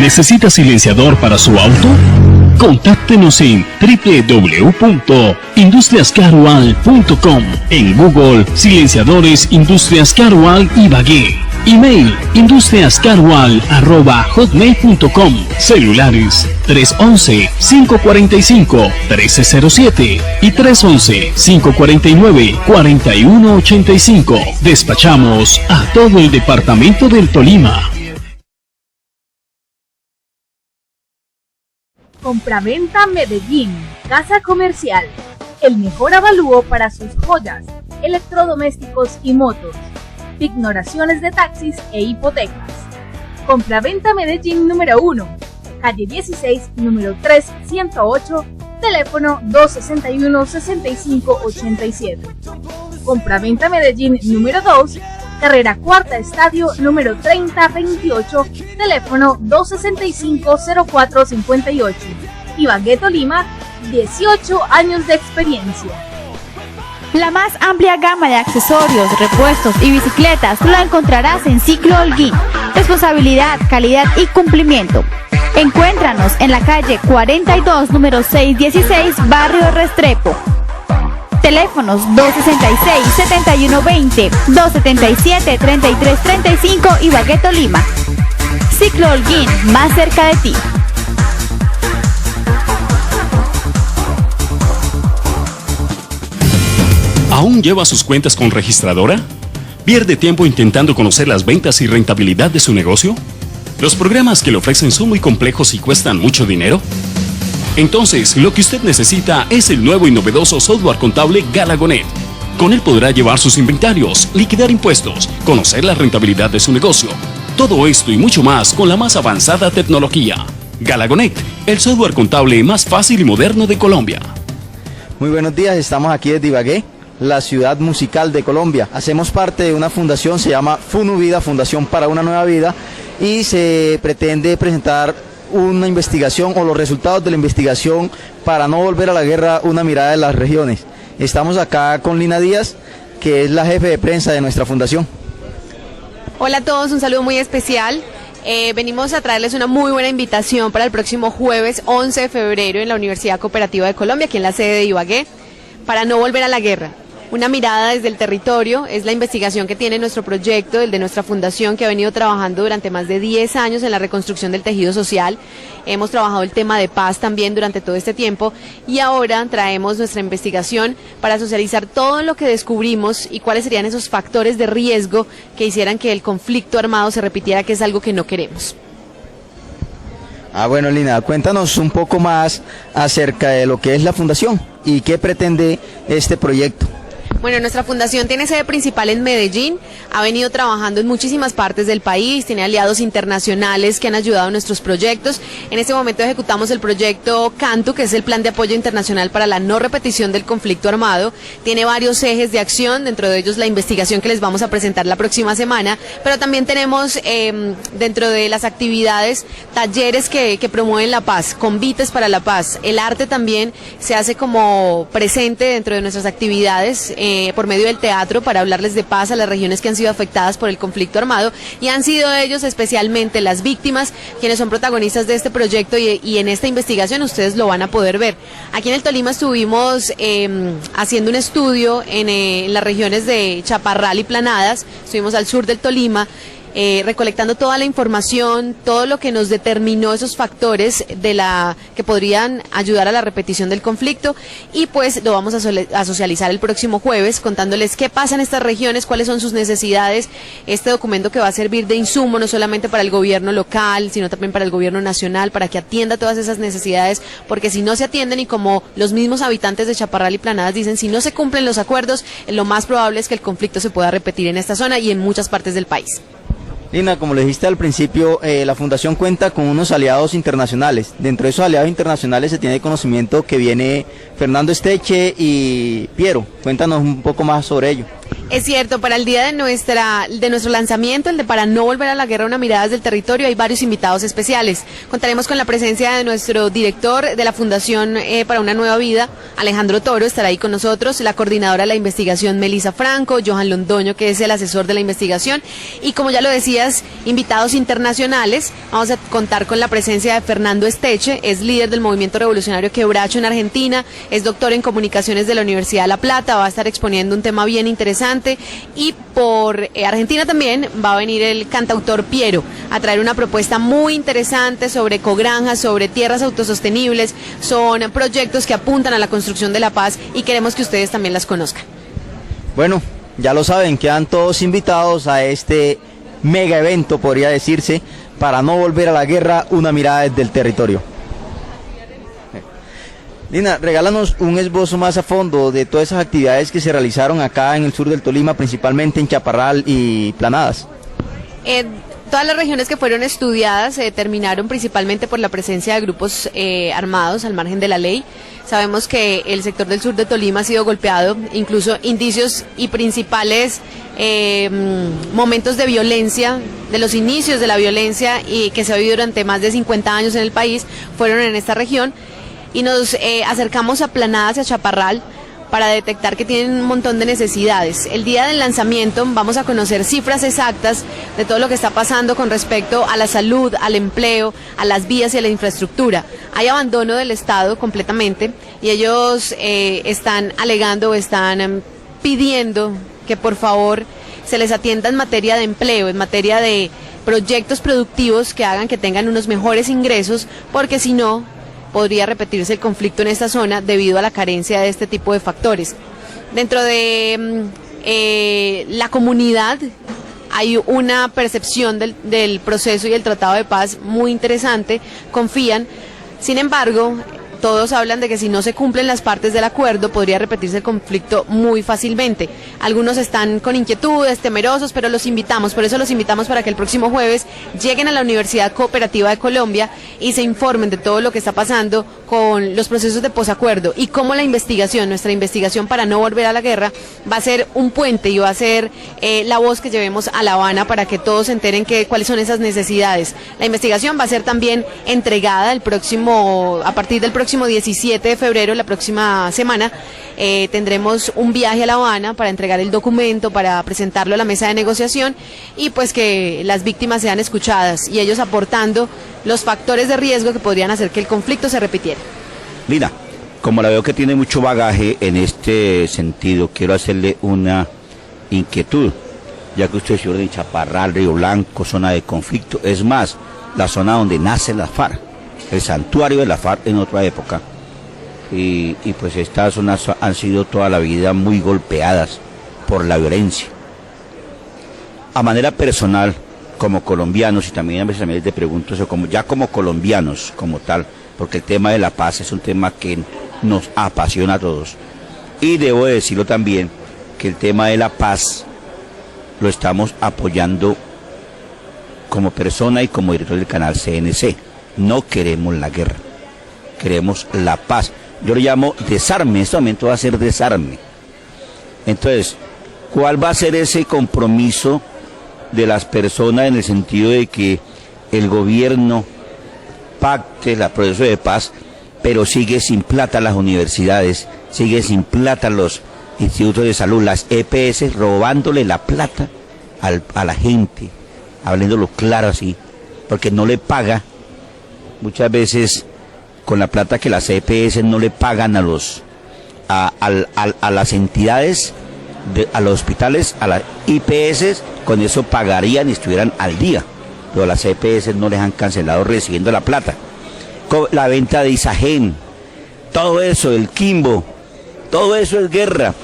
¿Necesita silenciador para su auto? Contáctenos en www.industriascarual.com. En Google, silenciadores Industrias Carual Ibagué. Email, industriascarual@hotmail.com. Celulares 311-545-1307 y 311-549-4185. Despachamos a todo el departamento del Tolima. Compraventa Medellín, Casa Comercial, el mejor avalúo para sus joyas, electrodomésticos y motos, ignoraciones de taxis e hipotecas. Compraventa Medellín número 1, calle 16, número 3108, teléfono 261-6587. Compraventa Medellín número 2, carrera Cuarta Estadio, número 3028, teléfono 265-0458. Ibagué, Tolima, 18 años de experiencia. La más amplia gama de accesorios, repuestos y bicicletas lo encontrarás en Ciclo Holguín. Responsabilidad, calidad y cumplimiento. Encuéntranos en la calle 42, número 616, barrio Restrepo. Teléfonos 266-7120, 277-3335 Ibagué, Tolima. Ciclo Holguín, más cerca de ti. ¿Aún lleva sus cuentas con registradora? ¿Pierde tiempo intentando conocer las ventas y rentabilidad de su negocio? ¿Los programas que le ofrecen son muy complejos y cuestan mucho dinero? Entonces, lo que usted necesita es el nuevo y novedoso software contable Galagonet. Con él podrá llevar sus inventarios, liquidar impuestos, conocer la rentabilidad de su negocio. Todo esto y mucho más con la más avanzada tecnología. Galagonet, el software contable más fácil y moderno de Colombia. Muy buenos días, estamos aquí desde Ibagué, la ciudad musical de Colombia. Hacemos parte de una fundación, se llama FUNUVIDA, Fundación para una Nueva Vida, y se pretende presentar una investigación o los resultados de la investigación para no volver a la guerra, una mirada de las regiones. Estamos acá con Lina Díaz, que es la jefe de prensa de nuestra fundación. Hola a todos, un saludo muy especial. Venimos a traerles una muy buena invitación para el próximo jueves 11 de febrero en la Universidad Cooperativa de Colombia, aquí en la sede de Ibagué, para no volver a la guerra. Una mirada desde el territorio es la investigación que tiene nuestro proyecto, el de nuestra fundación, que ha venido trabajando durante más de 10 años en la reconstrucción del tejido social. Hemos trabajado el tema de paz también durante todo este tiempo y ahora traemos nuestra investigación para socializar todo lo que descubrimos y cuáles serían esos factores de riesgo que hicieran que el conflicto armado se repitiera, que es algo que no queremos. Bueno, Lina, cuéntanos un poco más acerca de lo que es la fundación y qué pretende este proyecto. Bueno, nuestra fundación tiene sede principal en Medellín, ha venido trabajando en muchísimas partes del país, tiene aliados internacionales que han ayudado en nuestros proyectos. En este momento ejecutamos el proyecto CANTU, que es el Plan de Apoyo Internacional para la No Repetición del Conflicto Armado. Tiene varios ejes de acción, dentro de ellos la investigación que les vamos a presentar la próxima semana, pero también tenemos dentro de las actividades talleres que promueven la paz, convites para la paz. El arte también se hace como presente dentro de nuestras actividades, por medio del teatro, para hablarles de paz a las regiones que han sido afectadas por el conflicto armado, y han sido ellos especialmente las víctimas quienes son protagonistas de este proyecto y en esta investigación ustedes lo van a poder ver. Aquí en el Tolima estuvimos haciendo un estudio en las regiones de Chaparral y Planadas, estuvimos al sur del Tolima, recolectando toda la información, todo lo que nos determinó esos factores que podrían ayudar a la repetición del conflicto, y pues lo vamos a socializar el próximo jueves contándoles qué pasa en estas regiones, cuáles son sus necesidades. Este documento que va a servir de insumo no solamente para el gobierno local, sino también para el gobierno nacional, para que atienda todas esas necesidades, porque si no se atienden, y como los mismos habitantes de Chaparral y Planadas dicen, si no se cumplen los acuerdos, lo más probable es que el conflicto se pueda repetir en esta zona y en muchas partes del país. Lina, como le dijiste al principio, la fundación cuenta con unos aliados internacionales. Dentro de esos aliados internacionales se tiene conocimiento que viene Fernando Esteche y Piero. Cuéntanos un poco más sobre ello. Es cierto, para el día de nuestro lanzamiento, el de Para no volver a la guerra, una mirada desde el territorio, hay varios invitados especiales. Contaremos con la presencia de nuestro director de la Fundación para una Nueva Vida, Alejandro Toro, estará ahí con nosotros, la coordinadora de la investigación, Melissa Franco, Johan Londoño, que es el asesor de la investigación, y como ya lo decías, invitados internacionales. Vamos a contar con la presencia de Fernando Esteche, es líder del movimiento revolucionario Quebracho en Argentina, es doctor en comunicaciones de la Universidad de La Plata, va a estar exponiendo un tema bien interesante. Y por Argentina también va a venir el cantautor Piero a traer una propuesta muy interesante sobre ecogranjas, sobre tierras autosostenibles. Son proyectos que apuntan a la construcción de la paz y queremos que ustedes también las conozcan. Bueno, ya lo saben, quedan todos invitados a este mega evento, podría decirse, para no volver a la guerra, una mirada desde el territorio. Lina, regálanos un esbozo más a fondo de todas esas actividades que se realizaron acá en el sur del Tolima, principalmente en Chaparral y Planadas. Todas las regiones que fueron estudiadas terminaron principalmente por la presencia de grupos armados al margen de la ley. Sabemos que el sector del sur de Tolima ha sido golpeado, incluso indicios y principales momentos de violencia, de los inicios de la violencia y que se ha vivido durante más de 50 años en el país, fueron en esta región. Y nos acercamos a Planadas y a Chaparral para detectar que tienen un montón de necesidades. El día del lanzamiento vamos a conocer cifras exactas de todo lo que está pasando con respecto a la salud, al empleo, a las vías y a la infraestructura. Hay abandono del Estado completamente y ellos están alegando, están pidiendo que por favor se les atienda en materia de empleo, en materia de proyectos productivos que hagan que tengan unos mejores ingresos, porque si no, podría repetirse el conflicto en esta zona debido a la carencia de este tipo de factores. Dentro de la comunidad hay una percepción del proceso y el tratado de paz muy interesante, confían. Sin embargo, todos hablan de que si no se cumplen las partes del acuerdo podría repetirse el conflicto muy fácilmente. Algunos están con inquietudes, temerosos, pero los invitamos, por eso los invitamos para que el próximo jueves lleguen a la Universidad Cooperativa de Colombia y se informen de todo lo que está pasando con los procesos de posacuerdo y cómo la investigación, nuestra investigación para no volver a la guerra, va a ser un puente y va a ser la voz que llevemos a La Habana para que todos se enteren cuáles son esas necesidades. La investigación va a ser también entregada a partir del próximo 17 de febrero, la próxima semana, tendremos un viaje a La Habana para entregar el documento, para presentarlo a la mesa de negociación y pues que las víctimas sean escuchadas y ellos aportando los factores de riesgo que podrían hacer que el conflicto se repitiera. Lina, como la veo que tiene mucho bagaje en este sentido, quiero hacerle una inquietud, ya que usted es de Chaparral, Río Blanco, zona de conflicto, es más, la zona donde nace la FARC, el santuario de la FARC en otra época, y pues estas zonas han sido toda la vida muy golpeadas por la violencia. A manera personal, como colombianos, y también a veces te pregunto eso, como colombianos como tal, porque el tema de la paz es un tema que nos apasiona a todos, y debo decirlo también, que el tema de la paz lo estamos apoyando como persona y como director del canal CNC. No queremos la guerra, queremos la paz. Yo lo llamo desarme, en este momento va a ser desarme. Entonces, ¿cuál va a ser ese compromiso de las personas en el sentido de que el gobierno pacte el proceso de paz, pero sigue sin plata las universidades, sigue sin plata los institutos de salud, las EPS robándole la plata a la gente, hablándolo claro así, porque no le paga? Muchas veces con la plata que las EPS no le pagan a las entidades, a los hospitales, a las IPS, con eso pagarían y estuvieran al día, pero las EPS no les han cancelado recibiendo la plata. La venta de Isagen, todo eso, el Quimbo, todo eso es guerra.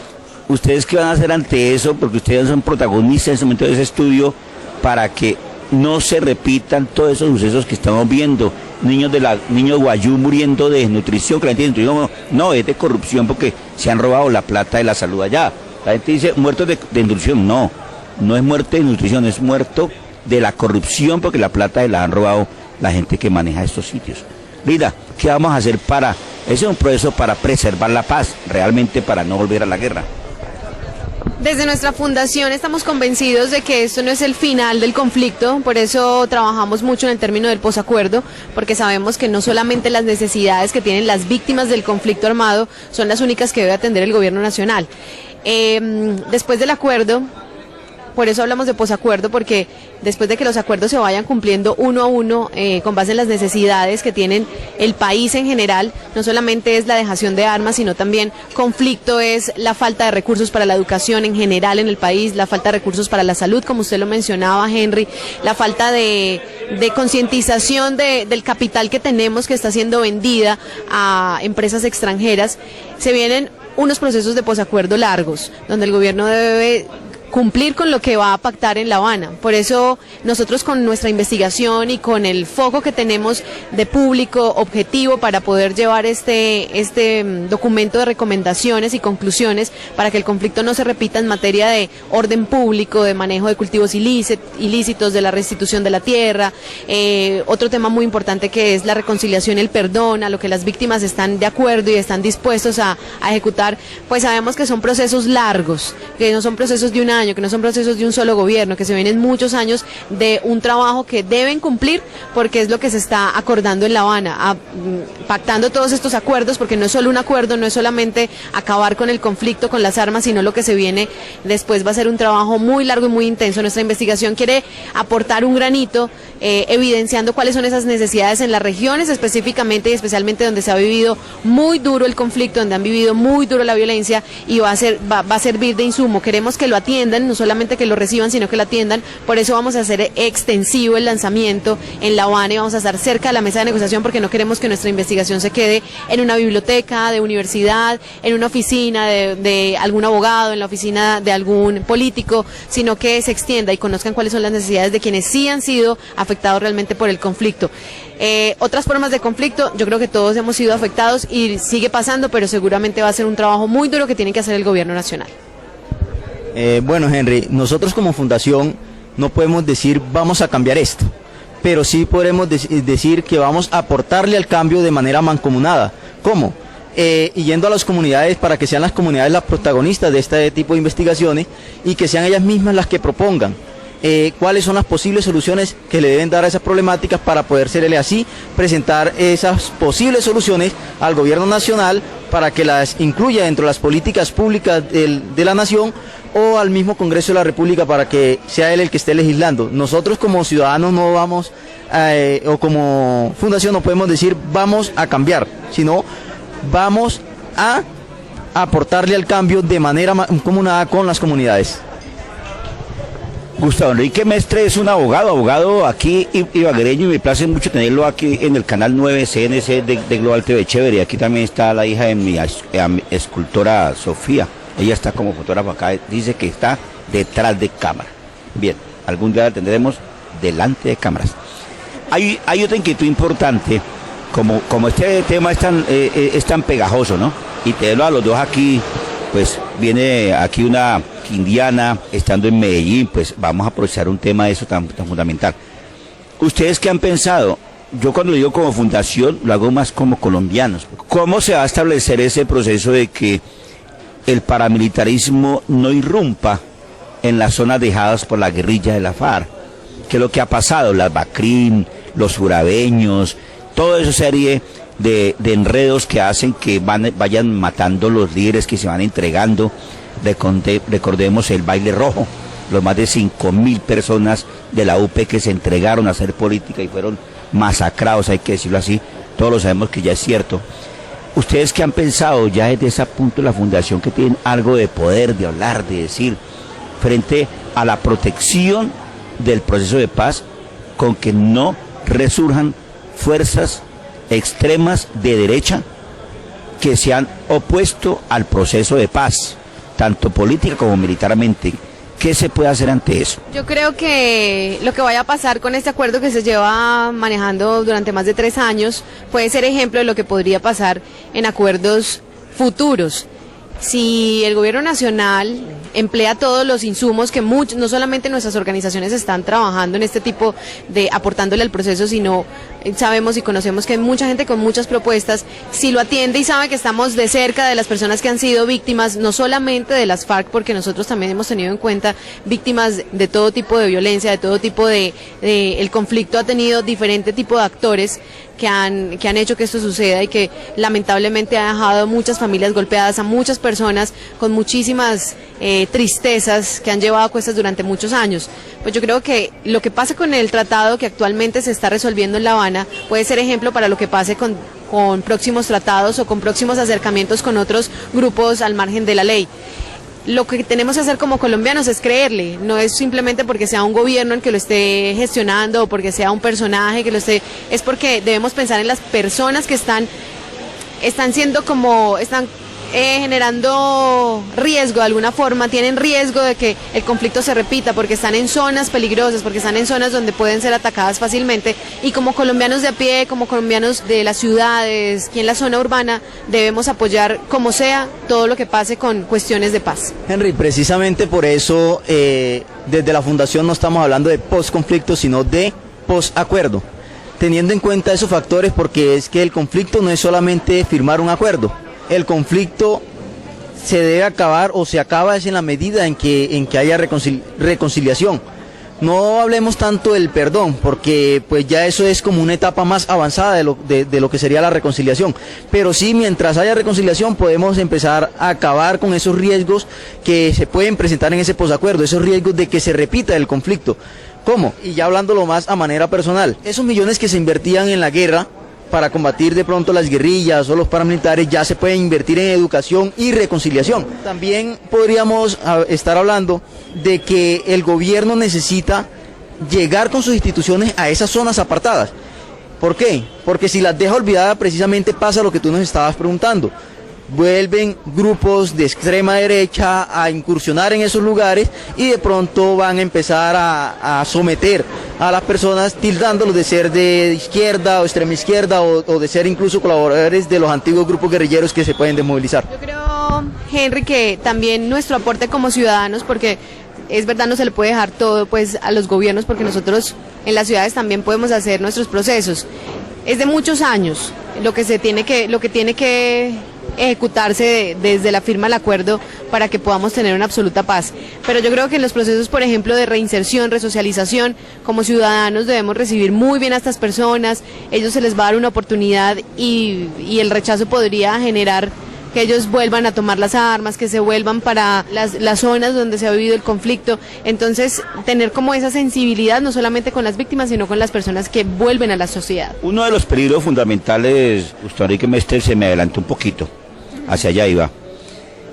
¿Ustedes qué van a hacer ante eso? Porque ustedes son protagonistas en ese momento de ese estudio para que no se repitan todos esos sucesos que estamos viendo. Niños guayú muriendo de desnutrición, que la gente dice, no, es de corrupción porque se han robado la plata de la salud allá. La gente dice muertos de desnutrición, no es muerte de desnutrición, es muerto de la corrupción porque la plata se la han robado la gente que maneja estos sitios. Mira, ¿qué vamos a hacer ese es un proceso para preservar la paz, realmente para no volver a la guerra? Desde nuestra fundación estamos convencidos de que esto no es el final del conflicto, por eso trabajamos mucho en el término del posacuerdo, porque sabemos que no solamente las necesidades que tienen las víctimas del conflicto armado son las únicas que debe atender el gobierno nacional. Después del acuerdo, por eso hablamos de posacuerdo, porque después de que los acuerdos se vayan cumpliendo uno a uno, con base en las necesidades que tienen el país en general, no solamente es la dejación de armas, sino también conflicto es la falta de recursos para la educación en general en el país, la falta de recursos para la salud, como usted lo mencionaba, Henry, la falta de concientización del capital que tenemos que está siendo vendida a empresas extranjeras. Se vienen unos procesos de posacuerdo largos, donde el gobierno debe cumplir con lo que va a pactar en La Habana. Por eso nosotros con nuestra investigación y con el foco que tenemos de público objetivo para poder llevar este documento de recomendaciones y conclusiones para que el conflicto no se repita en materia de orden público, de manejo de cultivos ilícitos, de la restitución de la tierra, otro tema muy importante que es la reconciliación y el perdón, a lo que las víctimas están de acuerdo y están dispuestos a ejecutar, pues sabemos que son procesos largos, que no son procesos de un año, que no son procesos de un solo gobierno, que se vienen muchos años de un trabajo que deben cumplir porque es lo que se está acordando en La Habana, pactando todos estos acuerdos, porque no es solo un acuerdo, no es solamente acabar con el conflicto, con las armas, sino lo que se viene después va a ser un trabajo muy largo y muy intenso. Nuestra investigación quiere aportar un granito evidenciando cuáles son esas necesidades en las regiones específicamente y especialmente donde se ha vivido muy duro el conflicto, donde han vivido muy duro la violencia, y va a servir de insumo. Queremos que lo atiendan, no solamente que lo reciban, sino que lo atiendan. Por eso vamos a hacer extensivo el lanzamiento en La Habana y vamos a estar cerca de la mesa de negociación, porque no queremos que nuestra investigación se quede en una biblioteca de universidad, en una oficina de algún abogado, en la oficina de algún político, sino que se extienda y conozcan cuáles son las necesidades de quienes sí han sido afectados realmente por el conflicto. Otras formas de conflicto, yo creo que todos hemos sido afectados y sigue pasando, pero seguramente va a ser un trabajo muy duro que tiene que hacer el gobierno nacional. Bueno, Henry, nosotros como fundación no podemos decir vamos a cambiar esto, pero sí podemos decir que vamos a aportarle al cambio de manera mancomunada. ¿Cómo? Y yendo a las comunidades para que sean las comunidades las protagonistas de este tipo de investigaciones y que sean ellas mismas las que propongan cuáles son las posibles soluciones que le deben dar a esas problemáticas para poder serle así presentar esas posibles soluciones al gobierno nacional para que las incluya dentro de las políticas públicas de la nación o al mismo Congreso de la República para que sea él el que esté legislando. Nosotros como ciudadanos no vamos, o como fundación no podemos decir vamos a cambiar, sino vamos a aportarle al cambio de manera mancomunada con las comunidades. Gustavo Enrique Mestre es un abogado aquí ibaguereño, y me place mucho tenerlo aquí en el canal 9 CNC de Global TV Chévere. Aquí también está la hija de mi escultora Sofía, ella está como fotógrafa acá, dice que está detrás de cámara. Bien, algún día la tendremos delante de cámaras. Hay otra inquietud importante, como este tema es tan pegajoso, ¿no? Y tenerlo a los dos aquí, pues viene aquí una quindiana, estando en Medellín, pues vamos a aprovechar un tema de eso tan fundamental. ¿Ustedes qué han pensado? Yo cuando lo digo como fundación, lo hago más como colombianos. ¿Cómo se va a establecer ese proceso de que el paramilitarismo no irrumpa en las zonas dejadas por la guerrilla de la FARC? ¿Qué es lo que ha pasado? Las BACRIM, los jurabeños, toda esa serie de enredos que hacen que vayan matando los líderes que se van entregando. Recordemos el baile rojo, los más de 5.000 personas de la UP que se entregaron a hacer política y fueron masacrados, hay que decirlo así, todos lo sabemos que ya es cierto. ¿Ustedes qué han pensado ya desde ese punto de la fundación, que tienen algo de poder, de hablar, de decir, frente a la protección del proceso de paz, con que no resurjan fuerzas extremas de derecha que se han opuesto al proceso de paz, tanto política como militarmente? ¿Qué se puede hacer ante eso? Yo creo que lo que vaya a pasar con este acuerdo que se lleva manejando durante más de 3 años puede ser ejemplo de lo que podría pasar en acuerdos futuros. si el gobierno nacional emplea todos los insumos que no solamente nuestras organizaciones están trabajando en este tipo de aportándole al proceso, sino sabemos y conocemos que hay mucha gente con muchas propuestas, si lo atiende y sabe que estamos de cerca de las personas que han sido víctimas, no solamente de las FARC, porque nosotros también hemos tenido en cuenta víctimas de todo tipo de violencia, de todo tipo el conflicto ha tenido diferente tipo de actores que han hecho que esto suceda y que lamentablemente ha dejado muchas familias golpeadas, a muchas personas con muchísimas tristezas que han llevado a cuestas durante muchos años. Pues yo creo que lo que pasa con el tratado que actualmente se está resolviendo en La Habana puede ser ejemplo para lo que pase con próximos tratados o con próximos acercamientos con otros grupos al margen de la ley. Lo que tenemos que hacer como colombianos es creerle, no es simplemente porque sea un gobierno el que lo esté gestionando o porque sea un personaje que lo esté, es porque debemos pensar en las personas que están generando riesgo de alguna forma, tienen riesgo de que el conflicto se repita porque están en zonas peligrosas, porque están en zonas donde pueden ser atacadas fácilmente y como colombianos de a pie, como colombianos de las ciudades y en la zona urbana debemos apoyar como sea todo lo que pase con cuestiones de paz. Henry, precisamente por eso desde la Fundación no estamos hablando de post-conflicto, sino de post-acuerdo, teniendo en cuenta esos factores porque es que el conflicto no es solamente firmar un acuerdo. El conflicto se debe acabar o se acaba es en la medida en que haya reconciliación. No hablemos tanto del perdón, porque pues ya eso es como una etapa más avanzada de lo que sería la reconciliación. Pero sí, mientras haya reconciliación podemos empezar a acabar con esos riesgos que se pueden presentar en ese posacuerdo, esos riesgos de que se repita el conflicto. ¿Cómo? Y ya hablándolo más a manera personal, esos millones que se invertían en la guerra para combatir de pronto las guerrillas o los paramilitares ya se pueden invertir en educación y reconciliación. También podríamos estar hablando de que el gobierno necesita llegar con sus instituciones a esas zonas apartadas. ¿Por qué? Porque si las deja olvidadas precisamente pasa lo que tú nos estabas preguntando. Vuelven grupos de extrema derecha a incursionar en esos lugares y de pronto van a empezar a someter a las personas tildándolos de ser de izquierda o extrema izquierda o de ser incluso colaboradores de los antiguos grupos guerrilleros que se pueden desmovilizar. Yo creo, Henry, que también nuestro aporte como ciudadanos, porque es verdad no se le puede dejar todo pues a los gobiernos porque nosotros en las ciudades también podemos hacer nuestros procesos. Es de muchos años lo que tiene que ejecutarse desde la firma del acuerdo para que podamos tener una absoluta paz. Pero yo creo que en los procesos, por ejemplo, de reinserción, resocialización, como ciudadanos debemos recibir muy bien a estas personas, ellos se les va a dar una oportunidad y el rechazo podría generar que ellos vuelvan a tomar las armas, que se vuelvan para las zonas donde se ha vivido el conflicto. Entonces, tener como esa sensibilidad, no solamente con las víctimas, sino con las personas que vuelven a la sociedad. Uno de los peligros fundamentales, Gustavo Enrique Mester se me adelantó un poquito, hacia allá iba,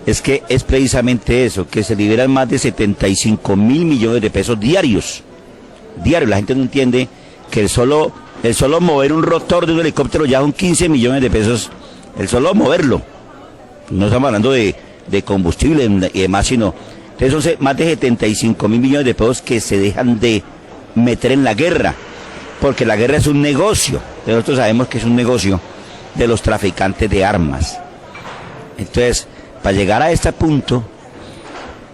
es que es precisamente eso, que se liberan más de 75.000 millones de pesos diarios. La gente no entiende que el solo mover un rotor de un helicóptero ya son 15 millones de pesos, el solo moverlo. No estamos hablando de combustible y demás, sino entonces son más de 75.000 millones de pesos que se dejan de meter en la guerra, porque la guerra es un negocio, nosotros sabemos que es un negocio de los traficantes de armas. Entonces, para llegar a este punto,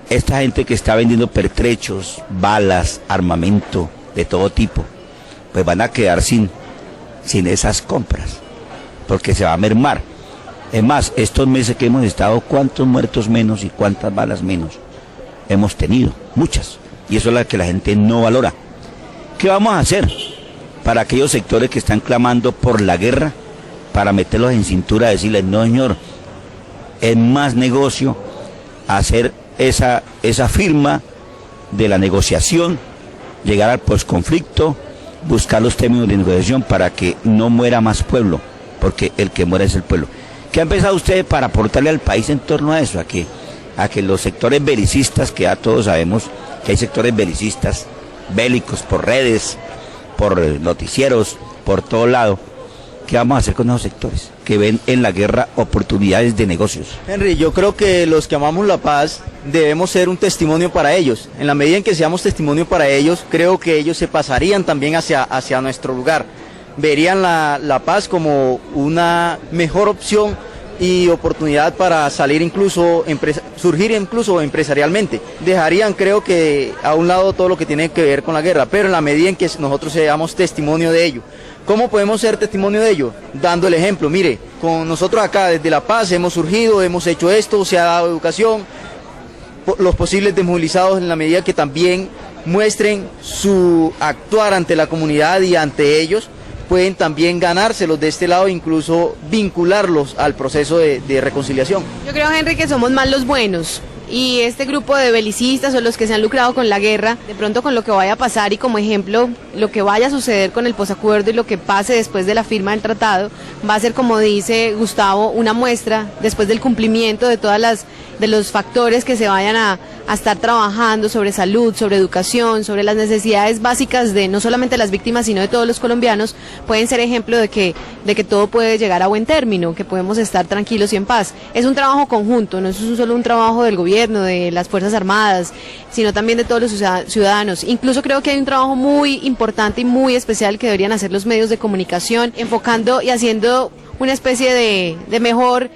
esta gente que está vendiendo pertrechos, balas, armamento de todo tipo, pues van a quedar sin esas compras, porque se va a mermar. Es más, estos meses que hemos estado, ¿cuántos muertos menos y cuántas balas menos hemos tenido? Muchas. Y eso es lo que la gente no valora. ¿Qué vamos a hacer para aquellos sectores que están clamando por la guerra, para meterlos en cintura, decirles, no señor, es más negocio hacer esa firma de la negociación, llegar al posconflicto, buscar los términos de negociación para que no muera más pueblo, porque el que muere es el pueblo? ¿Qué han pensado ustedes para aportarle al país en torno a eso? A que los sectores belicistas, que ya todos sabemos que hay sectores belicistas, bélicos, por redes, por noticieros, por todo lado, ¿qué vamos a hacer con esos sectores que ven en la guerra oportunidades de negocios? Henry, yo creo que los que amamos la paz debemos ser un testimonio para ellos. En la medida en que seamos testimonio para ellos, creo que ellos se pasarían también hacia nuestro lugar. Verían la paz como una mejor opción y oportunidad para salir surgir incluso empresarialmente. Dejarían, creo que, a un lado todo lo que tiene que ver con la guerra, pero en la medida en que nosotros seamos testimonio de ello. ¿Cómo podemos ser testimonio de ello? Dando el ejemplo. Mire, con nosotros acá desde La Paz hemos surgido, hemos hecho esto, se ha dado educación, los posibles desmovilizados en la medida que también muestren su actuar ante la comunidad y ante ellos, pueden también ganárselos de este lado, incluso vincularlos al proceso de reconciliación. Yo creo, Henry, que somos más los buenos. Y este grupo de belicistas o los que se han lucrado con la guerra, de pronto con lo que vaya a pasar y como ejemplo lo que vaya a suceder con el posacuerdo y lo que pase después de la firma del tratado, va a ser, como dice Gustavo, una muestra después del cumplimiento de de los factores que se vayan a estar trabajando sobre salud, sobre educación, sobre las necesidades básicas de no solamente las víctimas sino de todos los colombianos, pueden ser ejemplo de que todo puede llegar a buen término, que podemos estar tranquilos y en paz. Es un trabajo conjunto, no es solo un trabajo del gobierno, de las Fuerzas Armadas, sino también de todos los ciudadanos. Incluso creo que hay un trabajo muy importante y muy especial que deberían hacer los medios de comunicación, enfocando y haciendo una especie de mejor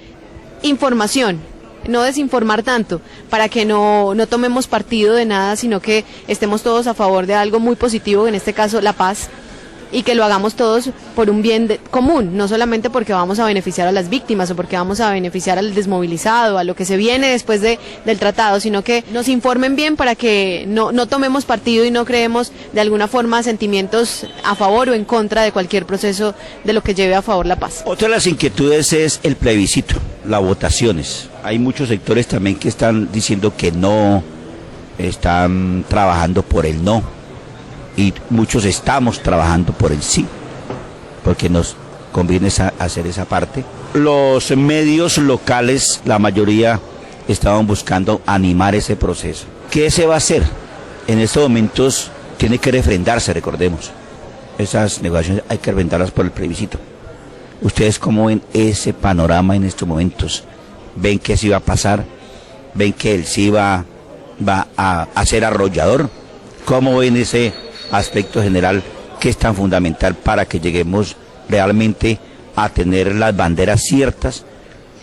información, no desinformar tanto, para que no tomemos partido de nada, sino que estemos todos a favor de algo muy positivo, en este caso la paz, y que lo hagamos todos por un bien común, no solamente porque vamos a beneficiar a las víctimas o porque vamos a beneficiar al desmovilizado, a lo que se viene después del tratado, sino que nos informen bien para que no tomemos partido y no creemos de alguna forma sentimientos a favor o en contra de cualquier proceso de lo que lleve a favor la paz. Otra de las inquietudes es el plebiscito, las votaciones. Hay muchos sectores también que están diciendo que no, están trabajando por el no, y muchos estamos trabajando por el sí, porque nos conviene hacer esa parte. Los medios locales, la mayoría, estaban buscando animar ese proceso. ¿Qué se va a hacer? En estos momentos tiene que refrendarse, recordemos. Esas negociaciones hay que refrendarlas por el plebiscito. ¿Ustedes cómo ven ese panorama en estos momentos? ¿Ven que sí va a pasar? ¿Ven que el sí va a ser arrollador? ¿Cómo ven ese aspecto general que es tan fundamental para que lleguemos realmente a tener las banderas ciertas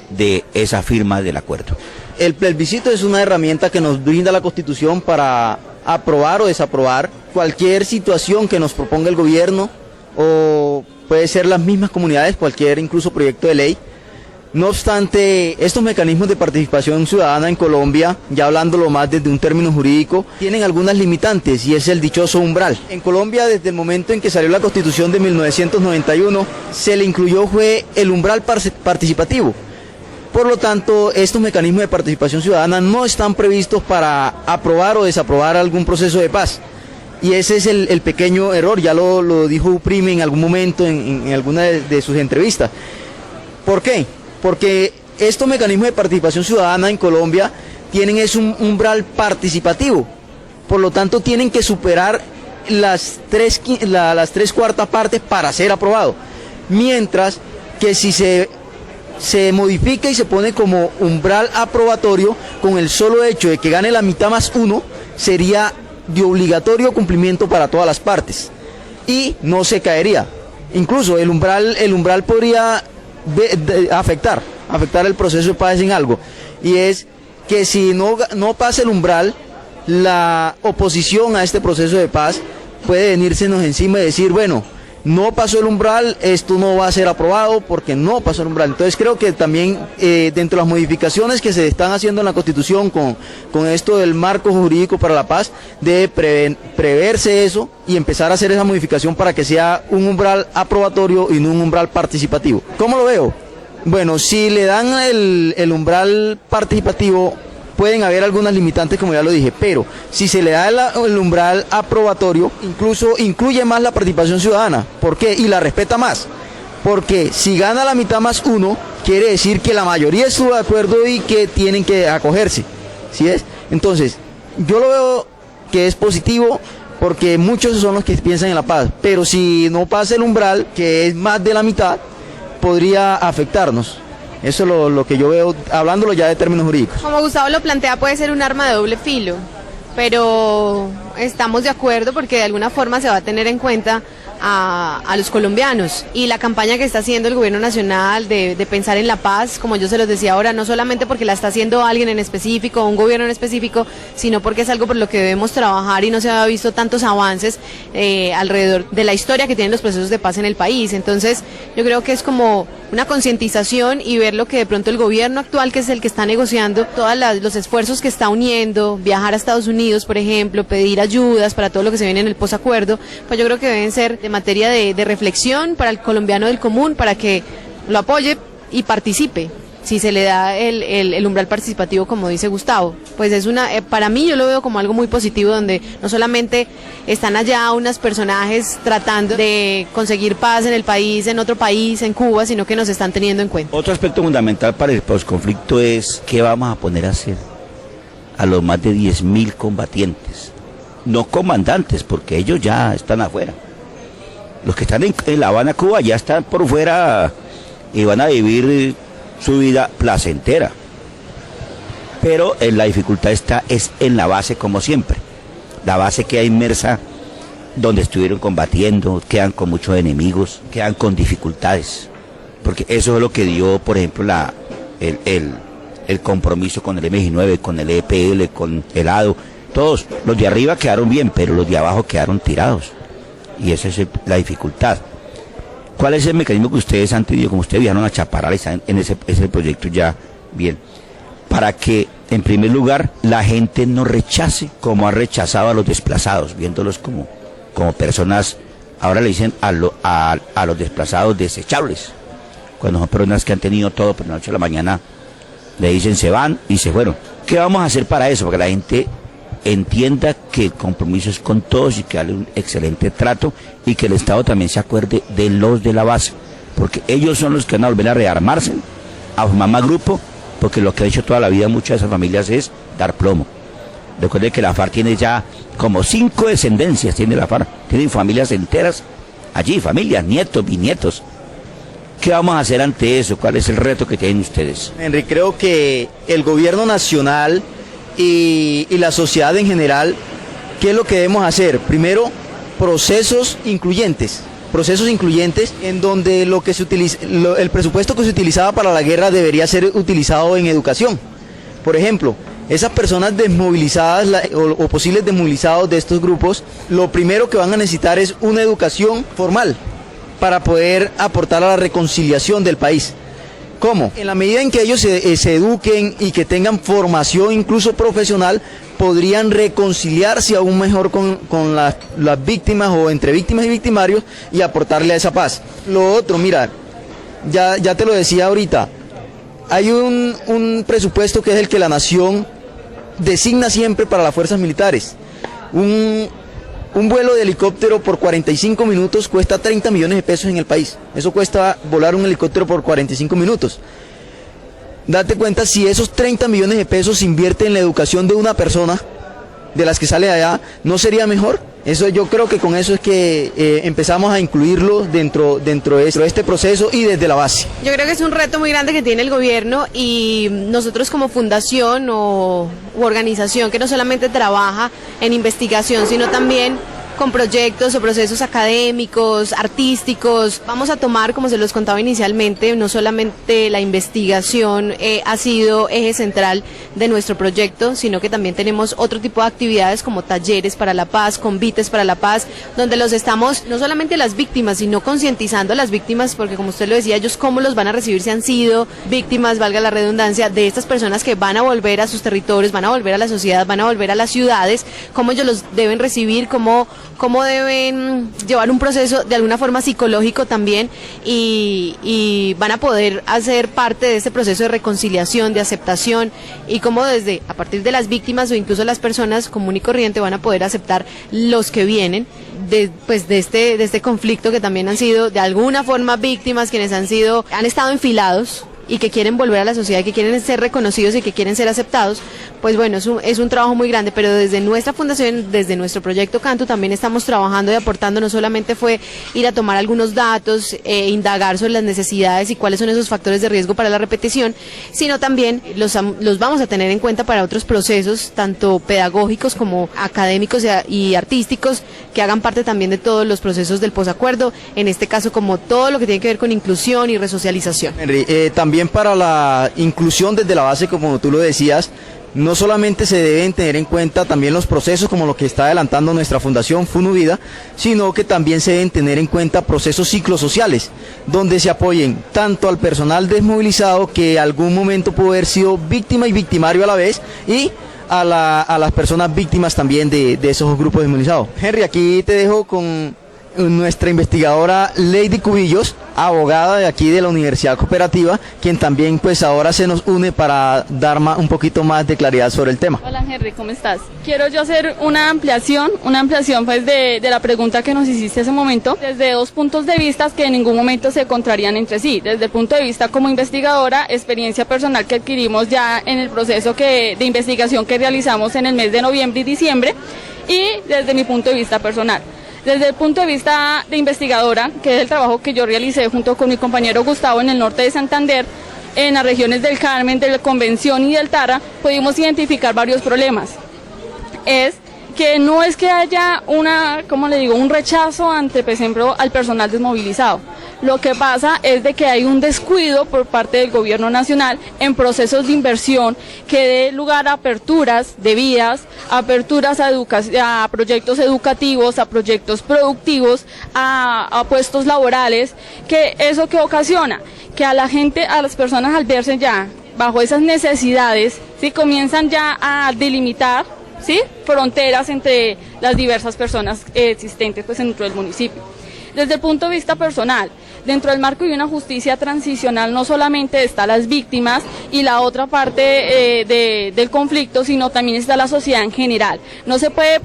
de esa firma del acuerdo? El plebiscito es una herramienta que nos brinda la Constitución para aprobar o desaprobar cualquier situación que nos proponga el gobierno, o puede ser las mismas comunidades, cualquier incluso proyecto de ley. No obstante, estos mecanismos de participación ciudadana en Colombia, ya hablándolo más desde un término jurídico, tienen algunas limitantes y es el dichoso umbral. En Colombia, desde el momento en que salió la Constitución de 1991, se le incluyó fue el umbral participativo. Por lo tanto, estos mecanismos de participación ciudadana no están previstos para aprobar o desaprobar algún proceso de paz. Y ese es el pequeño error, ya lo dijo Uprime en algún momento en alguna de sus entrevistas. ¿Por qué? Porque estos mecanismos de participación ciudadana en Colombia tienen un umbral participativo, por lo tanto tienen que superar las tres cuartas partes para ser aprobado, mientras que si se modifica y se pone como umbral aprobatorio, con el solo hecho de que gane la mitad más uno, sería de obligatorio cumplimiento para todas las partes y no se caería. Incluso el umbral podría afectar el proceso de paz en algo, y es que si no pasa el umbral, la oposición a este proceso de paz puede venírsenos encima y decir, bueno, no pasó el umbral, esto no va a ser aprobado porque no pasó el umbral. Entonces creo que también dentro de las modificaciones que se están haciendo en la Constitución con esto del marco jurídico para la paz, debe preverse eso y empezar a hacer esa modificación para que sea un umbral aprobatorio y no un umbral participativo. ¿Cómo lo veo? Bueno, si le dan el umbral participativo, pueden haber algunas limitantes, como ya lo dije, pero si se le da el umbral aprobatorio, incluso incluye más la participación ciudadana. ¿Por qué? Y la respeta más. Porque si gana la mitad más uno, quiere decir que la mayoría estuvo de acuerdo y que tienen que acogerse. ¿Sí es? Entonces, yo lo veo que es positivo, porque muchos son los que piensan en la paz. Pero si no pasa el umbral, que es más de la mitad, podría afectarnos. Eso es lo que yo veo, hablándolo ya de términos jurídicos. Como Gustavo lo plantea, puede ser un arma de doble filo, pero estamos de acuerdo porque de alguna forma se va a tener en cuenta a los colombianos. Y la campaña que está haciendo el gobierno nacional de pensar en la paz, como yo se los decía ahora, no solamente porque la está haciendo alguien en específico, un gobierno en específico, sino porque es algo por lo que debemos trabajar y no se había visto tantos avances alrededor de la historia que tienen los procesos de paz en el país. Entonces yo creo que es como una concientización y ver lo que de pronto el gobierno actual, que es el que está negociando todos los esfuerzos que está uniendo, viajar a Estados Unidos, por ejemplo, pedir ayudas para todo lo que se viene en el posacuerdo, pues yo creo que deben ser de materia de reflexión para el colombiano del común, para que lo apoye y participe, si se le da el umbral participativo, como dice Gustavo. Pues es para mí yo lo veo como algo muy positivo, donde no solamente están allá unos personajes tratando de conseguir paz en el país, en otro país, en Cuba, sino que nos están teniendo en cuenta. Otro aspecto fundamental para el posconflicto es qué vamos a poner a hacer a los más de 10.000 combatientes, no comandantes, porque ellos ya están afuera. Los que están en La Habana, Cuba, ya están por fuera y van a vivir su vida placentera. Pero la dificultad es en la base, como siempre. La base queda inmersa donde estuvieron combatiendo, quedan con muchos enemigos, quedan con dificultades. Porque eso es lo que dio, por ejemplo, el compromiso con el M-19, con el EPL, con el ADO. Todos, los de arriba quedaron bien, pero los de abajo quedaron tirados. Y esa es la dificultad. ¿Cuál es el mecanismo que ustedes han tenido, como ustedes viajaron a Chaparral y están en ese proyecto ya bien? Para que, en primer lugar, la gente no rechace como ha rechazado a los desplazados, viéndolos como personas, ahora le dicen a los desplazados desechables, cuando son personas que han tenido todo, pero de la noche a la mañana le dicen se van y se fueron. ¿Qué vamos a hacer para eso? Para que la gente entienda que el compromiso es con todos y que darle un excelente trato y que el Estado también se acuerde de los de la base, porque ellos son los que van a volver a rearmarse, a formar más grupo, porque lo que ha hecho toda la vida muchas de esas familias es dar plomo. Recuerden que la FARC tiene ya como 5 descendencias, tiene la FARC, tienen familias enteras allí, familias, nietos, bisnietos. ¿Qué vamos a hacer ante eso? ¿Cuál es el reto que tienen ustedes? Henry, creo que el gobierno nacional y la sociedad en general, ¿qué es lo que debemos hacer? Primero, procesos incluyentes en donde el presupuesto que se utilizaba para la guerra debería ser utilizado en educación. Por ejemplo, esas personas desmovilizadas o posibles desmovilizados de estos grupos, lo primero que van a necesitar es una educación formal para poder aportar a la reconciliación del país. ¿Cómo? En la medida en que ellos se eduquen y que tengan formación incluso profesional, podrían reconciliarse aún mejor con las víctimas o entre víctimas y victimarios y aportarle a esa paz. Lo otro, mira, ya te lo decía ahorita, hay un presupuesto que es el que la nación designa siempre para las fuerzas militares. Un vuelo de helicóptero por 45 minutos cuesta 30 millones de pesos en el país. Eso cuesta volar un helicóptero por 45 minutos. Date cuenta, si esos 30 millones de pesos se invierten en la educación de una persona, de las que sale de allá, ¿no sería mejor? Eso, yo creo que con eso es que empezamos a incluirlo dentro de este proceso y desde la base. Yo creo que es un reto muy grande que tiene el gobierno, y nosotros como fundación u organización que no solamente trabaja en investigación, sino también con proyectos o procesos académicos, artísticos. Vamos a tomar, como se los contaba inicialmente, no solamente la investigación ha sido eje central de nuestro proyecto, sino que también tenemos otro tipo de actividades como talleres para la paz, convites para la paz, donde los estamos, no solamente las víctimas, sino concientizando a las víctimas, porque como usted lo decía, ellos cómo los van a recibir si han sido víctimas, valga la redundancia, de estas personas que van a volver a sus territorios, van a volver a la sociedad, van a volver a las ciudades, cómo ellos los deben recibir, cómo deben llevar un proceso de alguna forma psicológico también, y van a poder hacer parte de este proceso de reconciliación, de aceptación, y cómo a partir de las víctimas o incluso las personas común y corriente van a poder aceptar los que vienen de este conflicto, que también han sido de alguna forma víctimas, quienes han estado enfilados y que quieren volver a la sociedad, que quieren ser reconocidos y que quieren ser aceptados, pues bueno, es un trabajo muy grande, pero desde nuestra fundación, desde nuestro proyecto Canto, también estamos trabajando y aportando. No solamente fue ir a tomar algunos datos, indagar sobre las necesidades y cuáles son esos factores de riesgo para la repetición, sino también los vamos a tener en cuenta para otros procesos, tanto pedagógicos como académicos y artísticos, que hagan parte también de todos los procesos del posacuerdo, en este caso como todo lo que tiene que ver con inclusión y resocialización. Henry, también para la inclusión desde la base, como tú lo decías, no solamente se deben tener en cuenta también los procesos como lo que está adelantando nuestra fundación Funuvida, sino que también se deben tener en cuenta procesos ciclosociales, donde se apoyen tanto al personal desmovilizado que algún momento pudo haber sido víctima y victimario a la vez, y a las personas víctimas también de esos grupos desmovilizados. Henry, aquí te dejo con nuestra investigadora Lady Cubillos, abogada de aquí de la Universidad Cooperativa, quien también pues ahora se nos une para dar un poquito más de claridad sobre el tema. Hola Henry, ¿cómo estás? Quiero yo hacer una ampliación pues de la pregunta que nos hiciste hace un momento, desde dos puntos de vista que en ningún momento se contrarían entre sí. Desde el punto de vista como investigadora, experiencia personal que adquirimos ya en el proceso de investigación que realizamos en el mes de noviembre y diciembre, y desde mi punto de vista personal. Desde el punto de vista de investigadora, que es el trabajo que yo realicé junto con mi compañero Gustavo en el norte de Santander, en las regiones del Carmen, de la Convención y del Tara, pudimos identificar varios problemas. Es que no es que haya un rechazo ante, por ejemplo, al personal desmovilizado. Lo que pasa es de que hay un descuido por parte del gobierno nacional en procesos de inversión que dé lugar a aperturas de vías, aperturas a proyectos educativos, a proyectos productivos, a puestos laborales, que eso que ocasiona que a la gente, a las personas al verse ya bajo esas necesidades, ¿sí?, comienzan ya a delimitar, ¿sí?, fronteras entre las diversas personas existentes pues dentro del municipio. Desde el punto de vista personal, dentro del marco de una justicia transicional no solamente están las víctimas y la otra parte del conflicto, sino también está la sociedad en general. No se puede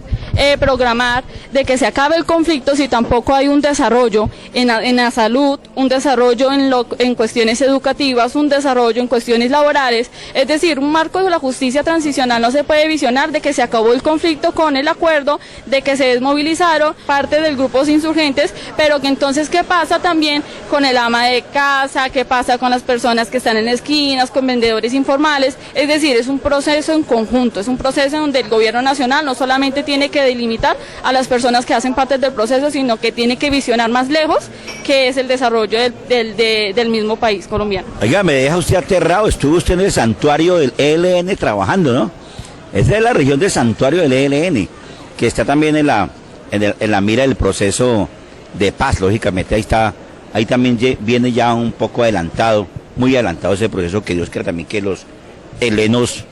programar de que se acabe el conflicto si tampoco hay un desarrollo en la salud, un desarrollo en cuestiones educativas, un desarrollo en cuestiones laborales. Es decir, un marco de la justicia transicional no se puede visionar de que se acabó el conflicto con el acuerdo, de que se desmovilizaron parte de grupos insurgentes, pero que entonces ¿qué pasa también con el ama de casa? ¿Qué pasa con las personas que están en esquinas, con vendedores informales? Es decir, es un proceso en conjunto, es un proceso donde el gobierno nacional no solamente tiene que delimitar a las personas que hacen parte del proceso, sino que tiene que visionar más lejos, que es el desarrollo del mismo país colombiano. Oiga, me deja usted aterrado, estuvo usted en el santuario del ELN trabajando, ¿no? Esa es la región del santuario del ELN, que está también en la mira del proceso de paz, lógicamente. Ahí también viene ya un poco adelantado, muy adelantado ese proceso, que Dios quiera también que los helenos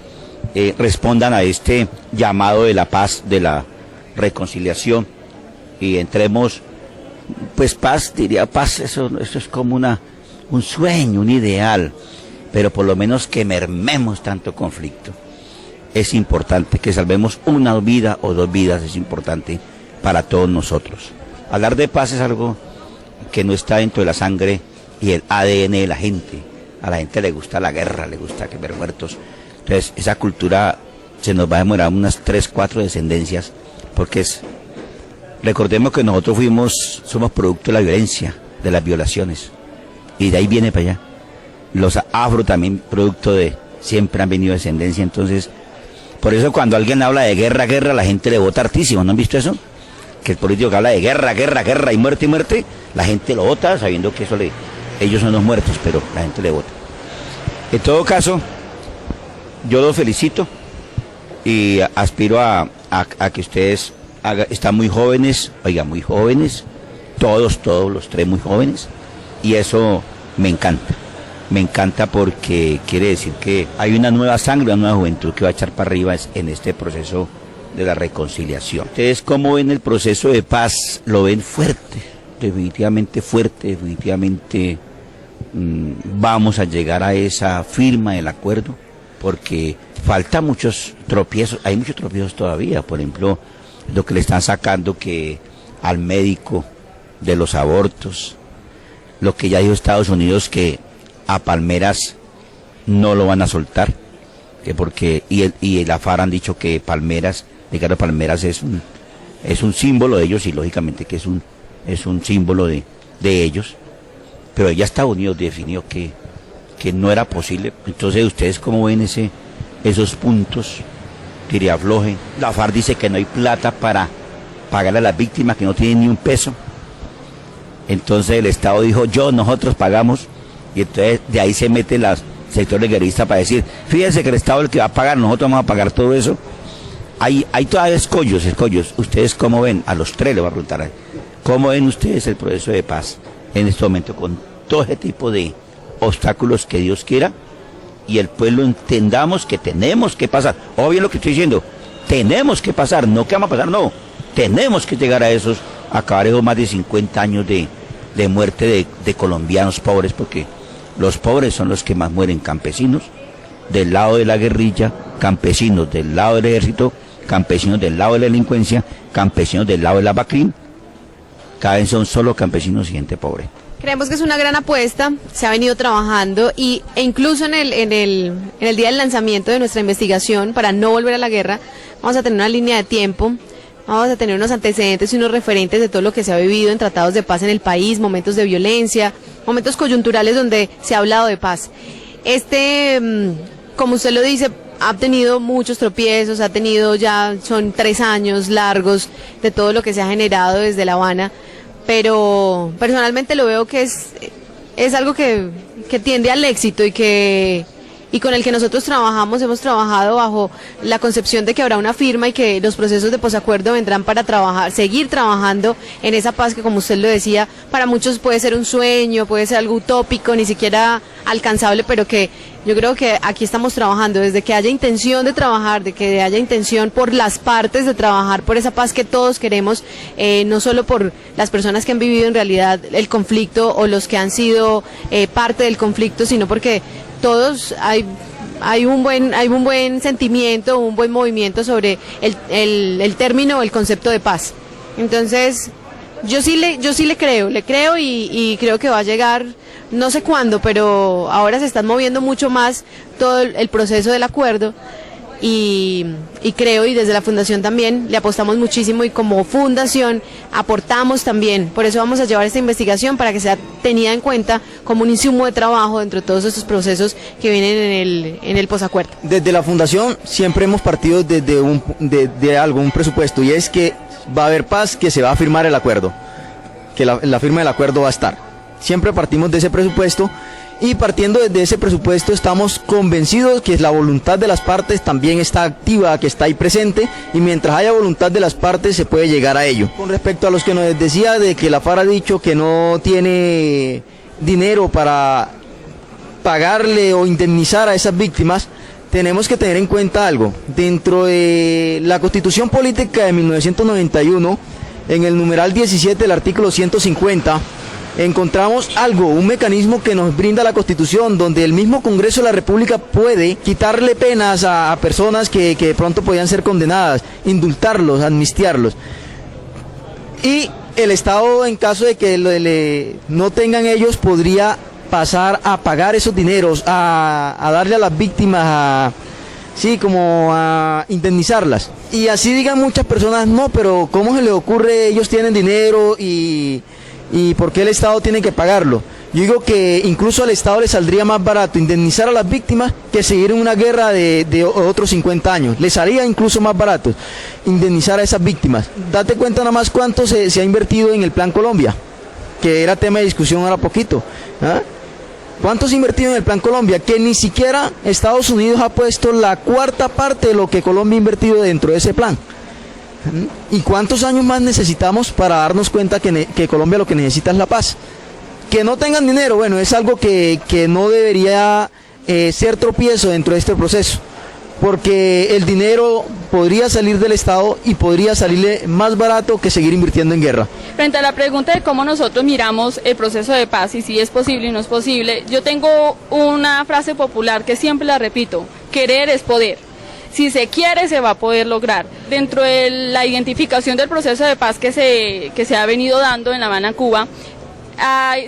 respondan a este llamado de la paz, de la reconciliación, y entremos, pues paz, diría paz, eso es como un sueño, un ideal, pero por lo menos que mermemos tanto conflicto. Es importante que salvemos una vida o dos vidas, es importante para todos nosotros. Hablar de paz es algo que no está dentro de la sangre y el ADN de la gente. A la gente le gusta la guerra, le gusta que ver muertos. Entonces, esa cultura se nos va a demorar unas 3, 4 descendencias, porque recordemos que nosotros somos producto de la violencia, de las violaciones, y de ahí viene para allá. Los afro también producto siempre han venido de descendencia. Entonces, por eso cuando alguien habla de guerra, la gente le vota hartísimo, ¿no han visto eso? Que el político que habla de guerra y muerte, la gente lo vota sabiendo que ellos son los muertos, pero la gente le vota. En todo caso, yo los felicito y aspiro a que ustedes están muy jóvenes, muy jóvenes, todos los tres muy jóvenes, y eso me encanta porque quiere decir que hay una nueva sangre, una nueva juventud que va a echar para arriba en este proceso de la reconciliación. Ustedes, ¿cómo ven el proceso de paz? ¿Lo ven fuerte? Definitivamente fuerte, definitivamente vamos a llegar a esa firma del acuerdo, porque falta muchos tropiezos, hay muchos tropiezos todavía. Por ejemplo, lo que le están sacando que al médico de los abortos, lo que ya dijo Estados Unidos, que a palmeras no lo van a soltar, que porque y la FARC han dicho que Palmeras, Ricardo Palmeras es un símbolo de ellos, y lógicamente que es un símbolo de ellos, pero ya Estados Unidos definió que no era posible. Entonces, ¿ustedes cómo ven esos puntos? Tire afloje. La FARC dice que no hay plata para pagarle a las víctimas, que no tienen ni un peso. Entonces el Estado dijo, nosotros pagamos, y entonces de ahí se mete el sector guerrillista para decir, fíjense que el Estado es el que va a pagar, nosotros vamos a pagar todo eso. Hay todavía escollos. ¿Ustedes cómo ven? A los tres les voy a preguntar, ¿cómo ven ustedes el proceso de paz en este momento con todo ese tipo de obstáculos que Dios quiera y el pueblo entendamos que tenemos que pasar? Obvio lo que estoy diciendo, tenemos que pasar, no que vamos a pasar, no, tenemos que llegar a acabar esos más de 50 años de muerte de colombianos pobres, porque los pobres son los que más mueren, campesinos del lado de la guerrilla, campesinos del lado del ejército, campesinos del lado de la delincuencia, campesinos del lado de la BACRIM, cada vez son solo campesinos y gente pobre. Creemos que es una gran apuesta, se ha venido trabajando e incluso en el día del lanzamiento de nuestra investigación para no volver a la guerra, vamos a tener una línea de tiempo, vamos a tener unos antecedentes y unos referentes de todo lo que se ha vivido en tratados de paz en el país, momentos de violencia, momentos coyunturales donde se ha hablado de paz. Como usted lo dice, ha tenido muchos tropiezos, son 3 años largos de todo lo que se ha generado desde La Habana, pero personalmente lo veo que es algo que tiende al éxito y con el que nosotros hemos trabajado bajo la concepción de que habrá una firma y que los procesos de posacuerdo vendrán para seguir trabajando en esa paz que, como usted lo decía, para muchos puede ser un sueño, puede ser algo utópico, ni siquiera alcanzable, pero que yo creo que aquí estamos trabajando, desde que haya intención de trabajar, de que haya intención por las partes de trabajar por esa paz que todos queremos, no solo por las personas que han vivido en realidad el conflicto o los que han sido parte del conflicto, sino porque todos hay un buen sentimiento, un buen movimiento sobre el término, el concepto de paz. Entonces, yo sí le creo y creo que va a llegar, no sé cuándo, pero ahora se están moviendo mucho más todo el proceso del acuerdo y creo, y desde la fundación también le apostamos muchísimo, y como fundación aportamos también. Por eso vamos a llevar esta investigación para que sea tenida en cuenta como un insumo de trabajo dentro de todos estos procesos que vienen en el posacuerdo. Desde la fundación siempre hemos partido desde un presupuesto, y es que va a haber paz, que se va a firmar el acuerdo, que la firma del acuerdo va a estar. Siempre partimos de ese presupuesto, y partiendo desde ese presupuesto estamos convencidos que la voluntad de las partes también está activa, que está ahí presente, y mientras haya voluntad de las partes se puede llegar a ello. Con respecto a los que nos decía de que la FARC ha dicho que no tiene dinero para pagarle o indemnizar a esas víctimas, tenemos que tener en cuenta algo. Dentro de la Constitución Política de 1991, en el numeral 17 del artículo 150, encontramos un mecanismo que nos brinda la Constitución, donde el mismo Congreso de la República puede quitarle penas a personas que de pronto podían ser condenadas, indultarlos, amnistiarlos. Y el Estado, en caso de que no tengan ellos, podría pasar a pagar esos dineros, a darle a las víctimas, como a indemnizarlas. Y así digan muchas personas, no, pero ¿cómo se les ocurre? Ellos tienen dinero y ¿por qué el Estado tiene que pagarlo? Yo digo que incluso al Estado le saldría más barato indemnizar a las víctimas que seguir en una guerra de otros 50 años. Le salía incluso más barato indemnizar a esas víctimas. Date cuenta nada más cuánto se ha invertido en el Plan Colombia, que era tema de discusión ahora poquito. ¿Cuánto se ha invertido en el Plan Colombia? Que ni siquiera Estados Unidos ha puesto la 4ª parte de lo que Colombia ha invertido dentro de ese plan. ¿Y cuántos años más necesitamos para darnos cuenta que Colombia lo que necesita es la paz? Que no tengan dinero, bueno, es algo que no debería ser tropiezo dentro de este proceso, porque el dinero podría salir del Estado y podría salirle más barato que seguir invirtiendo en guerra. Frente a la pregunta de cómo nosotros miramos el proceso de paz y si es posible y no es posible, yo tengo una frase popular que siempre la repito: querer es poder. Si se quiere, se va a poder lograr. Dentro de la identificación del proceso de paz que se ha venido dando en La Habana, Cuba,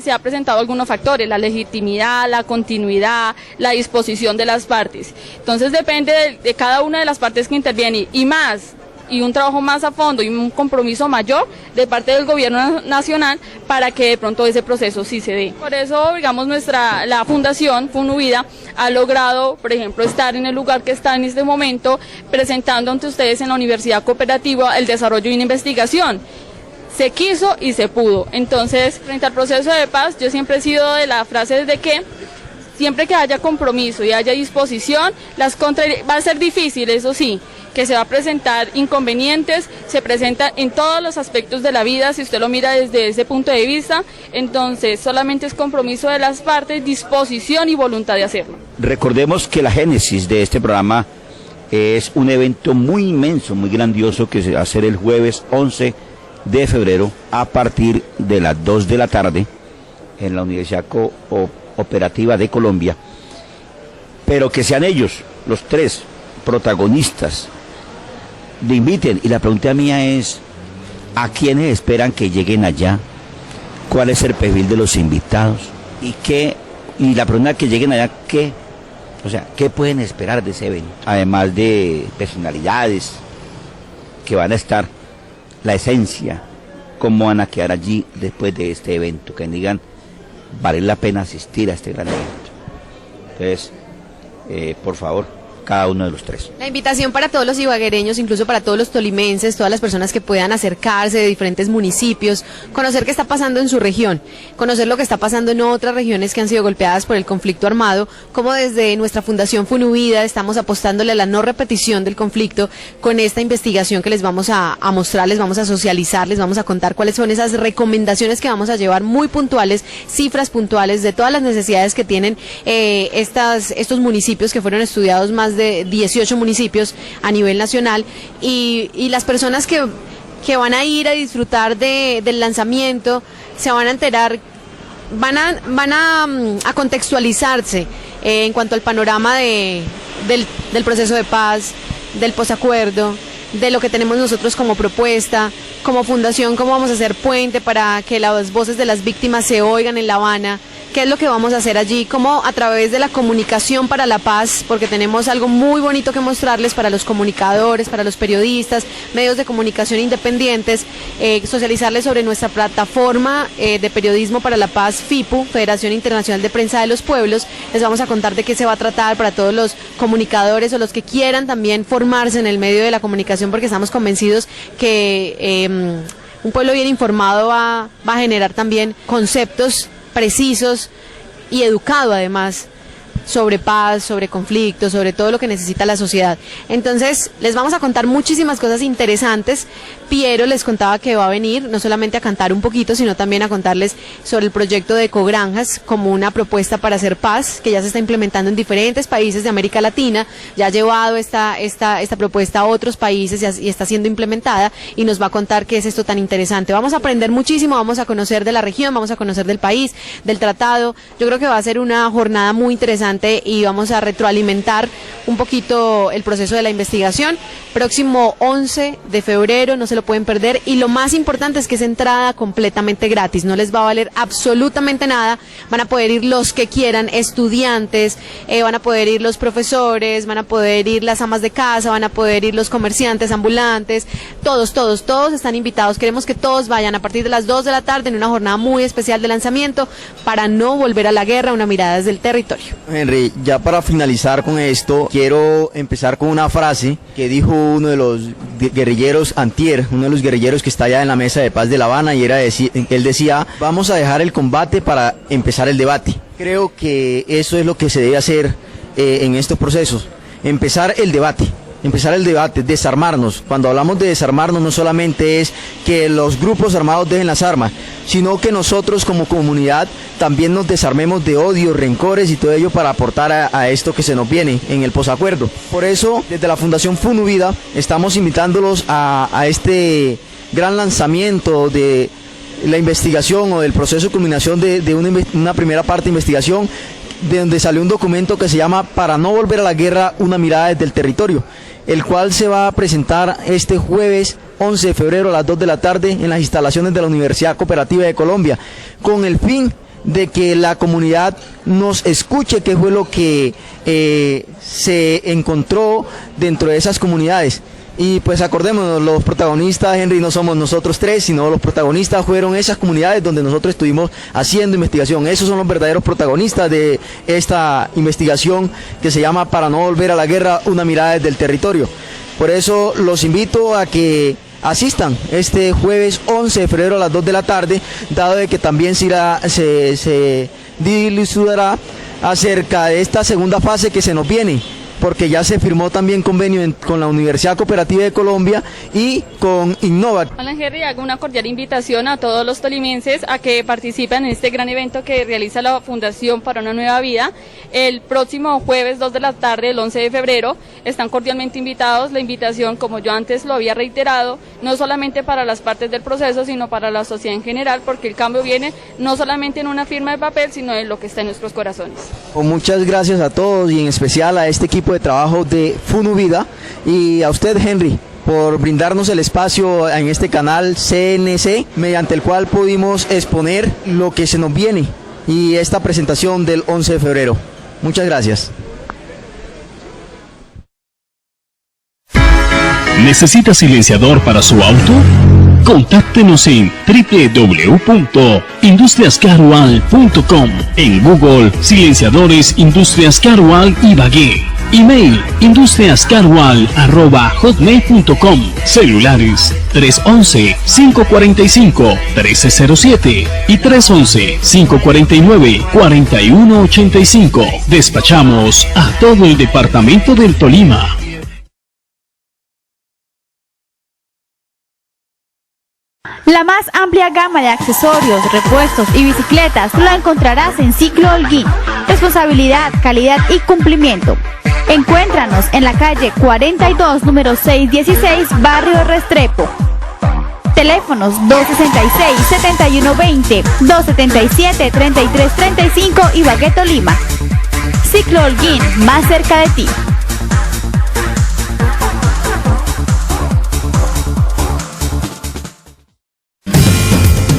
se ha presentado algunos factores, la legitimidad, la continuidad, la disposición de las partes. Entonces depende de cada una de las partes que interviene y más, y un trabajo más a fondo y un compromiso mayor de parte del gobierno nacional para que de pronto ese proceso sí se dé. Por eso, digamos, la fundación Funuvida ha logrado, por ejemplo, estar en el lugar que está en este momento, presentando ante ustedes en la Universidad Cooperativa el desarrollo de una investigación. Se quiso y se pudo. Entonces, frente al proceso de paz, yo siempre he sido de la frase de que siempre que haya compromiso y haya disposición, va a ser difícil, eso sí, que se va a presentar inconvenientes, se presenta en todos los aspectos de la vida, si usted lo mira desde ese punto de vista, entonces solamente es compromiso de las partes, disposición y voluntad de hacerlo. Recordemos que la génesis de este programa es un evento muy inmenso, muy grandioso, que se va a hacer el jueves 11 de febrero a partir de las 2 de la tarde en la Universidad Cooperativa de Colombia, pero que sean ellos, los tres protagonistas, le inviten. Y la pregunta mía es, ¿a quiénes esperan que lleguen allá? ¿Cuál es el perfil de los invitados? Y la pregunta que lleguen allá, ¿qué pueden esperar de ese evento? Además de personalidades que van a estar, la esencia, cómo van a quedar allí después de este evento, que digan, vale la pena asistir a este gran evento. Entonces, por favor, cada uno de los tres. La invitación para todos los ibaguereños, incluso para todos los tolimenses, todas las personas que puedan acercarse de diferentes municipios, conocer qué está pasando en su región, conocer lo que está pasando en otras regiones que han sido golpeadas por el conflicto armado, como desde nuestra Fundación Funuvida estamos apostándole a la no repetición del conflicto con esta investigación que les vamos a mostrar, les vamos a socializar, les vamos a contar cuáles son esas recomendaciones que vamos a llevar muy puntuales, cifras puntuales de todas las necesidades que tienen estos municipios que fueron estudiados, más de 18 municipios a nivel nacional, y las personas que van a ir a disfrutar del lanzamiento se van a enterar, van a contextualizarse en cuanto al panorama del proceso de paz, del posacuerdo, de lo que tenemos nosotros como propuesta, como fundación, cómo vamos a hacer puente para que las voces de las víctimas se oigan en La Habana, qué es lo que vamos a hacer allí, cómo a través de la comunicación para la paz, porque tenemos algo muy bonito que mostrarles para los comunicadores, para los periodistas, medios de comunicación independientes, socializarles sobre nuestra plataforma de periodismo para la paz, FIPU, Federación Internacional de Prensa de los Pueblos. Les vamos a contar de qué se va a tratar para todos los comunicadores o los que quieran también formarse en el medio de la comunicación, porque estamos convencidos que un pueblo bien informado va a generar también conceptos precisos y educado además sobre paz, sobre conflictos, sobre todo lo que necesita la sociedad. Entonces les vamos a contar muchísimas cosas interesantes. Piero les contaba que va a venir no solamente a cantar un poquito, sino también a contarles sobre el proyecto de Ecogranjas como una propuesta para hacer paz, que ya se está implementando en diferentes países de América Latina, ya ha llevado esta propuesta a otros países y está siendo implementada, y nos va a contar qué es esto tan interesante. Vamos a aprender muchísimo, vamos a conocer de la región, vamos a conocer del país, del tratado. Yo creo que va a ser una jornada muy interesante y vamos a retroalimentar un poquito el proceso de la investigación. Próximo 11 de febrero, no se lo pueden perder, y lo más importante es que es entrada completamente gratis, no les va a valer absolutamente nada, van a poder ir los que quieran, estudiantes, van a poder ir los profesores, van a poder ir las amas de casa, van a poder ir los comerciantes ambulantes, todos están invitados. Queremos que todos vayan a partir de las 2 de la tarde en una jornada muy especial de lanzamiento para no volver a la guerra, una mirada desde el territorio. Henry, ya para finalizar con esto, quiero empezar con una frase que dijo uno de los guerrilleros antier, uno de los guerrilleros que está allá en la mesa de paz de La Habana, y él decía, vamos a dejar el combate para empezar el debate. Creo que eso es lo que se debe hacer en estos procesos, empezar el debate, desarmarnos. Cuando hablamos de desarmarnos, no solamente es que los grupos armados dejen las armas, sino que nosotros como comunidad también nos desarmemos de odio, rencores y todo ello para aportar a esto que se nos viene en el posacuerdo. Por eso, desde la Fundación Funuvida, estamos invitándolos a este gran lanzamiento de la investigación o del proceso de culminación de una primera parte de investigación, de donde salió un documento que se llama Para no volver a la guerra, una mirada desde el territorio, el cual se va a presentar este jueves 11 de febrero a las 2 de la tarde en las instalaciones de la Universidad Cooperativa de Colombia, con el fin de que la comunidad nos escuche qué fue lo que se encontró dentro de esas comunidades. Y pues acordémonos, los protagonistas, Henry, no somos nosotros tres, sino los protagonistas fueron esas comunidades donde nosotros estuvimos haciendo investigación. Esos son los verdaderos protagonistas de esta investigación que se llama Para no volver a la guerra, una mirada desde el territorio. Por eso los invito a que asistan este jueves 11 de febrero a las 2 de la tarde, dado de que también se dilucidará acerca de esta segunda fase que se nos viene, porque ya se firmó también convenio con la Universidad Cooperativa de Colombia y con Innova. Hola Henry, hago una cordial invitación a todos los tolimenses a que participen en este gran evento que realiza la Fundación para una Nueva Vida el próximo jueves 2 de la tarde, el 11 de febrero. Están cordialmente invitados. La invitación, como yo antes lo había reiterado, no solamente para las partes del proceso, sino para la sociedad en general, porque el cambio viene no solamente en una firma de papel, sino en lo que está en nuestros corazones. Muchas gracias a todos y en especial a este equipo de trabajo de Funuvida y a usted, Henry, por brindarnos el espacio en este canal CNC, mediante el cual pudimos exponer lo que se nos viene y esta presentación del 11 de febrero. Muchas gracias. ¿Necesita silenciador para su auto? Contáctenos en www.industriascarual.com. En Google, silenciadores Industrias Carual Ibagué. Email, industriascarual@hotmail.com. Celulares 311-545-1307 y 311-549-4185. Despachamos a todo el departamento del Tolima. La más amplia gama de accesorios, repuestos y bicicletas lo encontrarás en Ciclo Holguín. Responsabilidad, calidad y cumplimiento. Encuéntranos en la calle 42, número 616, barrio Restrepo. Teléfonos 266-7120, 277-3335 Ibagué, Tolima. Ciclo Holguín, más cerca de ti.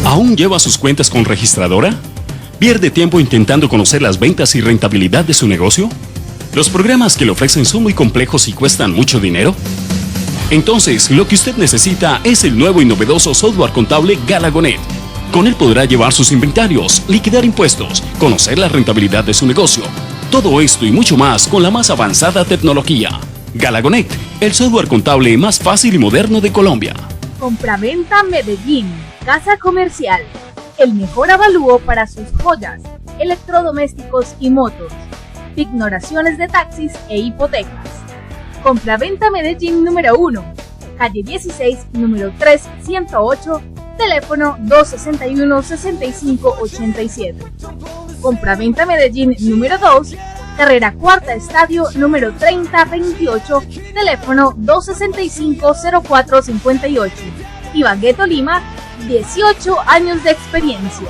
¿Aún lleva sus cuentas con registradora? ¿Pierde tiempo intentando conocer las ventas y rentabilidad de su negocio? ¿Los programas que le ofrecen son muy complejos y cuestan mucho dinero? Entonces, lo que usted necesita es el nuevo y novedoso software contable Galagonet. Con él podrá llevar sus inventarios, liquidar impuestos, conocer la rentabilidad de su negocio. Todo esto y mucho más con la más avanzada tecnología. Galagonet, el software contable más fácil y moderno de Colombia. Compraventa Medellín, Casa Comercial. El mejor avalúo para sus joyas, electrodomésticos y motos. Pignoraciones de taxis e hipotecas. Compraventa Medellín número 1, calle 16, número 3108, teléfono 261-6587. Compraventa Medellín número 2, carrera Cuarta Estadio, número 3028, teléfono 265-0458. Ibagué, Tolima, 18 años de experiencia.